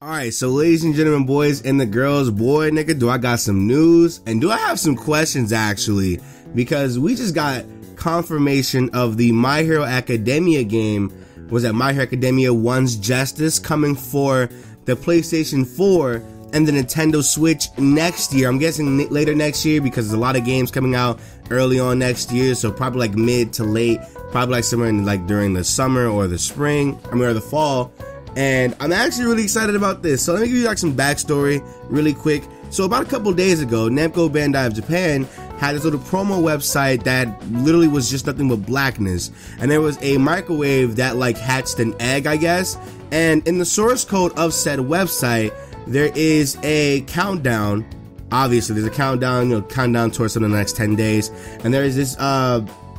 Alright, so ladies and gentlemen, boys and the girls, boy, nigga, do I got some news, and do I have some questions, actually, because we just got confirmation of the My Hero Academia game. Was that My Hero Academia One's Justice coming for the PlayStation 4 and the Nintendo Switch next year? I'm guessing later next year, because there's a lot of games coming out early on next year, so probably like mid to late, probably like somewhere in like during the summer or the spring, or the fall. And I'm actually really excited about this. So let me give you like some backstory really quick. So about a couple days ago, Namco Bandai of Japan had this little promo website that literally was just nothing but blackness. And there was a microwave that like hatched an egg, I guess. And in the source code of said website, there is a countdown. Obviously, there's a countdown, countdown towards the next 10 days. And there is this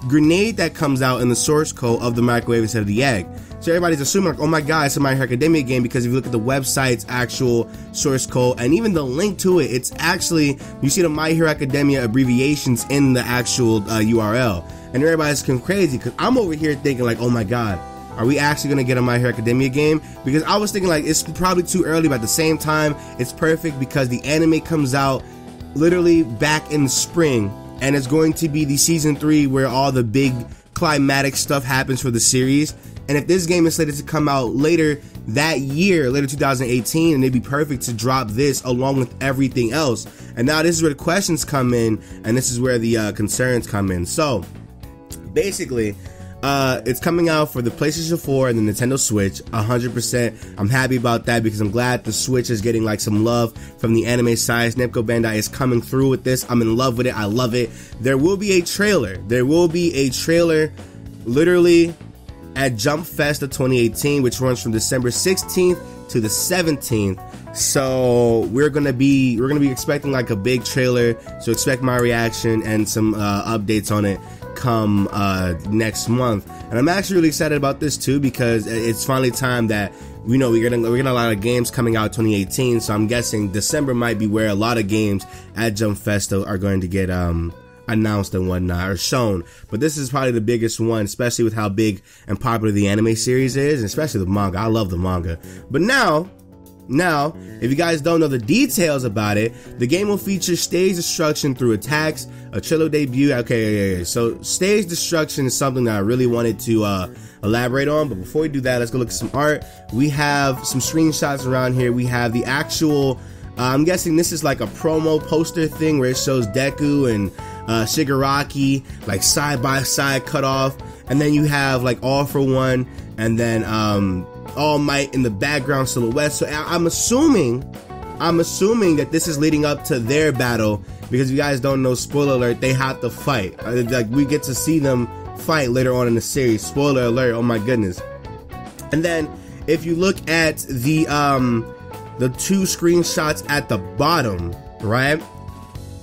grenade that comes out in the source code of the microwave instead of the egg. So everybody's assuming like, oh my god, it's a My Hero Academia game, because if you look at the website's actual source code and even the link to it, it's actually, you see the My Hero Academia abbreviations in the actual URL. And everybody's going crazy, because I'm over here thinking like, oh my god, are we actually going to get a My Hero Academia game? Because I was thinking like, it's probably too early, but at the same time, it's perfect because the anime comes out literally back in the spring, and it's going to be the season 3 where all the big climatic stuff happens for the series. And if this game is slated to come out later that year, later 2018, and it'd be perfect to drop this along with everything else. And now this is where the questions come in, and this is where the concerns come in. So basically, it's coming out for the PlayStation 4 and the Nintendo Switch, 100%. I'm happy about that, because I'm glad the Switch is getting like some love from the anime side. Namco Bandai is coming through with this. I'm in love with it. I love it. There will be a trailer. There will be a trailer literally at Jump FESTA 2018, which runs from December 16th to the 17th. So we're gonna be expecting like a big trailer. So expect my reaction and some updates on it come next month. And I'm actually really excited about this too, because it's finally time that we're getting a lot of games coming out 2018. So I'm guessing December might be where a lot of games at Jump FESTA are going to get announced and whatnot, or shown. But this is probably the biggest one, especially with how big and popular the anime series is, and especially the manga. I love the manga. But now, if you guys don't know the details about it, the game will feature stage destruction through attacks, a trailer debut. Okay. So stage destruction is something that I really wanted to elaborate on. But before we do that, let's go look at some art. We have some screenshots around here. We have the actual, I'm guessing this is like a promo poster thing where it shows Deku and Shigaraki like side by side cut off, and then you have like All For One, and then All Might in the background silhouette. So I'm assuming that this is leading up to their battle, because if you guys don't know, spoiler alert, they have to fight. Like we get to see them fight later on in the series. Spoiler alert! Oh my goodness. And then if you look at the 2 screenshots at the bottom, right,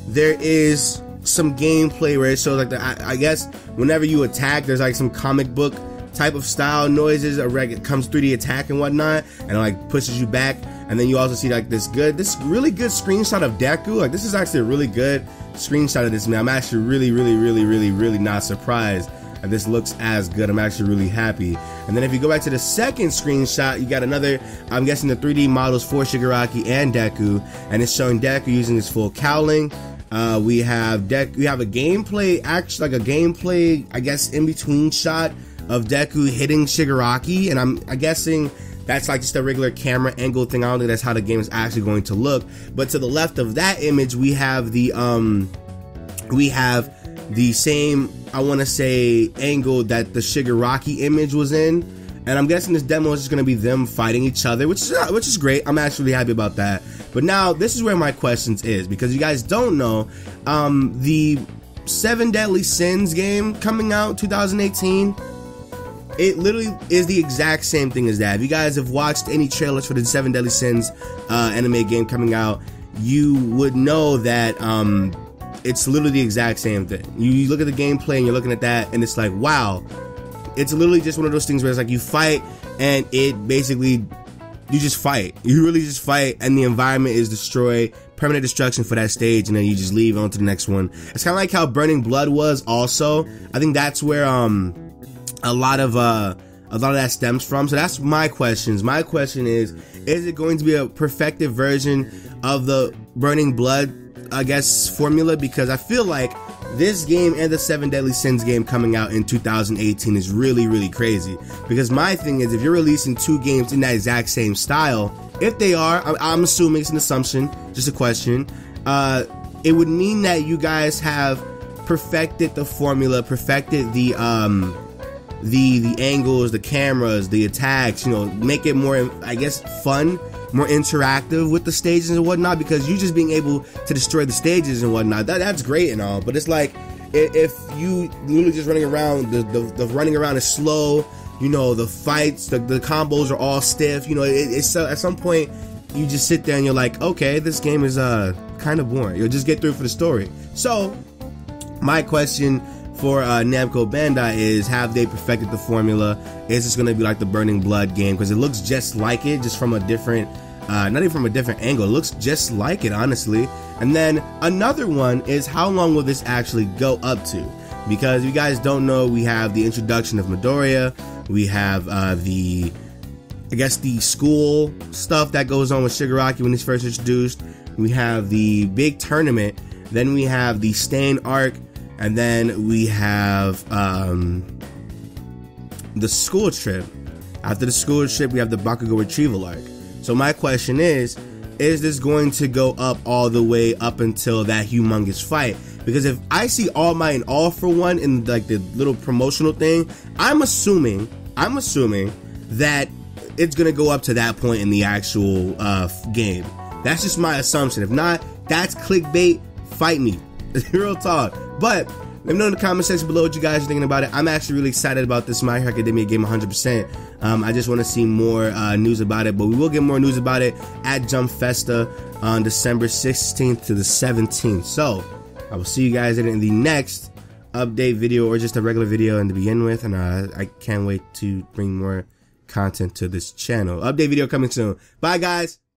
there is some gameplay where it shows like I guess whenever you attack, there's like some comic book type of style noises, it comes through the attack and whatnot, and it like pushes you back. And then you also see like this really good screenshot of Deku. Like this is actually a really good screenshot of this, man. I'm actually really not surprised that this looks as good. I'm actually really happy. And then if you go back to the second screenshot, you got another, I'm guessing the 3D models for Shigaraki and Deku, and it's showing Deku using his full cowling. We have a gameplay, actually like a gameplay, I guess, in between shot of Deku hitting Shigaraki, and I'm guessing that's like just a regular camera angle thing. I don't think that's how the game is actually going to look. But to the left of that image, we have the same, I want to say, angle that the Shigaraki image was in. And I'm guessing this demo is just going to be them fighting each other, which is great. I'm actually happy about that. But now, this is where my questions is, because you guys don't know, the 7 Deadly Sins game coming out 2018, it literally is the exact same thing as that. If you guys have watched any trailers for the 7 Deadly Sins anime game coming out, you would know that it's literally the exact same thing. You look at the gameplay and you're looking at that, and it's like, wow. It's literally just one of those things where it's like you fight, and it basically, you just fight. You really just fight, and the environment is destroyed, permanent destruction for that stage, and then you just leave on to the next one. It's kind of like how Burning Blood was also. I think that's where a lot of that stems from. So that's my questions. My question is Is it going to be a perfected version of the Burning Blood, I guess, formula? Because I feel like this game and the 7 Deadly Sins game coming out in 2018 is really, really crazy. Because my thing is, if you're releasing 2 games in that exact same style, if they are, I'm assuming it's an assumption, just a question, it would mean that you guys have perfected the formula, perfected the angles, the cameras, the attacks, you know, make it more, I guess, fun, more interactive with the stages and whatnot, because you just being able to destroy the stages and whatnot, that's great and all, but it's like, if you literally just running around, the running around is slow, you know, the fights, the combos are all stiff, you know, it's at some point, you just sit there and you're like, okay, this game is kind of boring. You'll just get through for the story. So, my question for Namco Bandai is, have they perfected the formula? Is this going to be like the Burning Blood game? Because it looks just like it, just from a different, not even from a different angle. It looks just like it, honestly. And then another one is, how long will this actually go up to? Because if you guys don't know, we have the introduction of Midoriya. We have I guess the school stuff that goes on with Shigaraki when he's first introduced. We have the big tournament. Then we have the Stain arc. And then we have the school trip. After the school trip, we have the Bakugo retrieval arc. So my question is this going to go up all the way up until that humongous fight? Because if I see All Might and All for One in like the little promotional thing, I'm assuming that it's gonna go up to that point in the actual game. That's just my assumption. If not, that's clickbait. Fight me. Real talk. But let me know in the comment section below what you guys are thinking about it. I'm actually really excited about this My Hero Academia game 100%. I just want to see more news about it, but we will get more news about it at Jump Festa on December 16th to the 17th. So I will see you guys in the next update video, or just a regular video and to begin with, and I can't wait to bring more content to this channel. Update video coming soon. Bye guys.